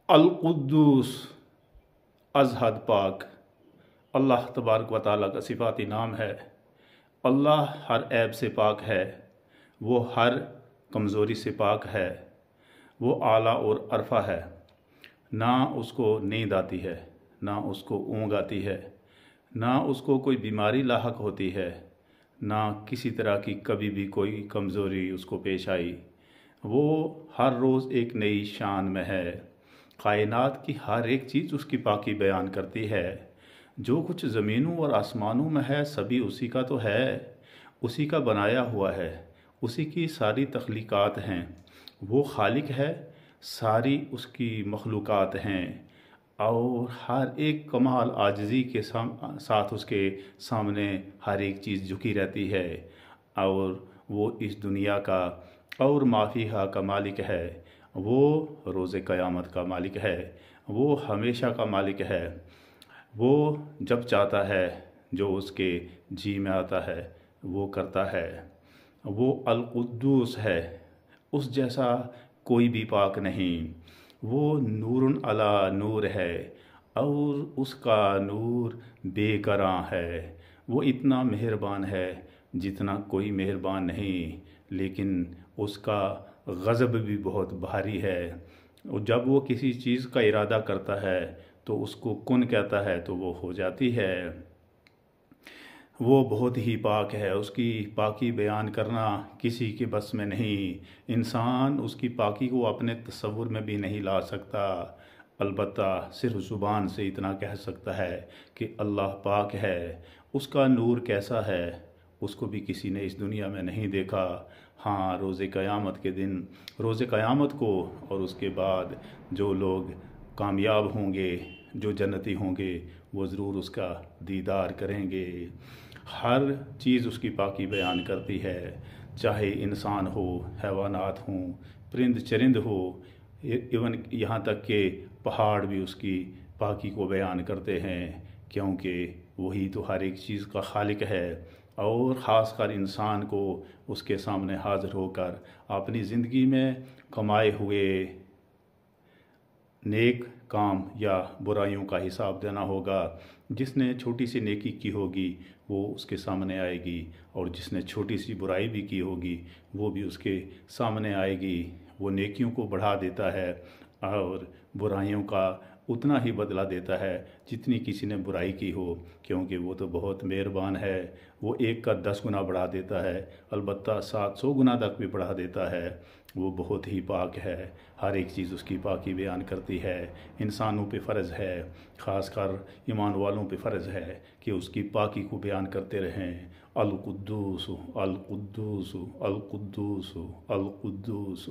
القدوس از حد پاک اللہ تبارک و تعالیٰ کا صفاتی نام ہے۔ اللہ ہر عیب سے پاک ہے، وہ ہر کمزوری سے پاک ہے، وہ اعلیٰ اور عرفہ ہے۔ نہ اس کو نیند آتی ہے، نہ اس کو اونگ آتی ہے، نہ اس کو کوئی بیماری لاحق ہوتی ہے، نہ کسی طرح کی کبھی بھی کوئی کمزوری اس کو پیش آئی۔ وہ ہر روز ایک نئی شان میں ہے۔ کائنات کی ہر ایک چیز اس کی پاکی بیان کرتی ہے۔ جو کچھ زمینوں اور آسمانوں میں ہے سبھی اسی کا تو ہے، اسی کا بنایا ہوا ہے، اسی کی ساری تخلیقات ہیں۔ وہ خالق ہے، ساری اس کی مخلوقات ہیں، اور ہر ایک کمال عاجزی کے ساتھ اس کے سامنے ہر ایک چیز جھکی رہتی ہے، اور وہ اس دنیا کا اور ما فیہا کا مالک ہے۔ وہ روز قیامت کا مالک ہے، وہ ہمیشہ کا مالک ہے۔ وہ جب چاہتا ہے جو اس کے جی میں آتا ہے وہ کرتا ہے۔ وہ القدوس ہے، اس جیسا کوئی بھی پاک نہیں۔ وہ نور علی نور ہے، اور اس کا نور بے کراں ہے۔ وہ اتنا مہربان ہے جتنا کوئی مہربان نہیں، لیکن اس کا غضب بھی بہت بھاری ہے۔ اور جب وہ کسی چیز کا ارادہ کرتا ہے تو اس کو کن کہتا ہے تو وہ ہو جاتی ہے۔ وہ بہت ہی پاک ہے، اس کی پاکی بیان کرنا کسی کے بس میں نہیں۔ انسان اس کی پاکی کو اپنے تصور میں بھی نہیں لا سکتا، البتہ صرف زبان سے اتنا کہہ سکتا ہے کہ اللہ پاک ہے۔ اس کا نور کیسا ہے اس کو بھی کسی نے اس دنیا میں نہیں دیکھا۔ ہاں، روز قیامت کے دن، روز قیامت کو اور اس کے بعد جو لوگ کامیاب ہوں گے، جو جنتی ہوں گے، وہ ضرور اس کا دیدار کریں گے۔ ہر چیز اس کی پاکی بیان کرتی ہے، چاہے انسان ہو، حیوانات ہوں، پرند چرند ہو، ایون یہاں تک کہ پہاڑ بھی اس کی پاکی کو بیان کرتے ہیں، کیونکہ وہی تو ہر ایک چیز کا خالق ہے۔ اور خاص کر انسان کو اس کے سامنے حاضر ہو کر اپنی زندگی میں کمائے ہوئے نیک کام یا برائیوں کا حساب دینا ہوگا۔ جس نے چھوٹی سی نیکی کی ہوگی وہ اس کے سامنے آئے گی، اور جس نے چھوٹی سی برائی بھی کی ہوگی وہ بھی اس کے سامنے آئے گی۔ وہ نیکیوں کو بڑھا دیتا ہے اور برائیوں کا اتنا ہی بدلہ دیتا ہے جتنی کسی نے برائی کی ہو، کیونکہ وہ تو بہت مہربان ہے۔ وہ 1 کا 10 گنا بڑھا دیتا ہے، البتہ 700 گنا تک بھی بڑھا دیتا ہے۔ وہ بہت ہی پاک ہے، ہر ایک چیز اس کی پاکی بیان کرتی ہے۔ انسانوں پہ فرض ہے، خاص کر ایمان والوں پہ فرض ہے کہ اس کی پاکی کو بیان کرتے رہیں۔ القدوس القدوس القدوس القدوس۔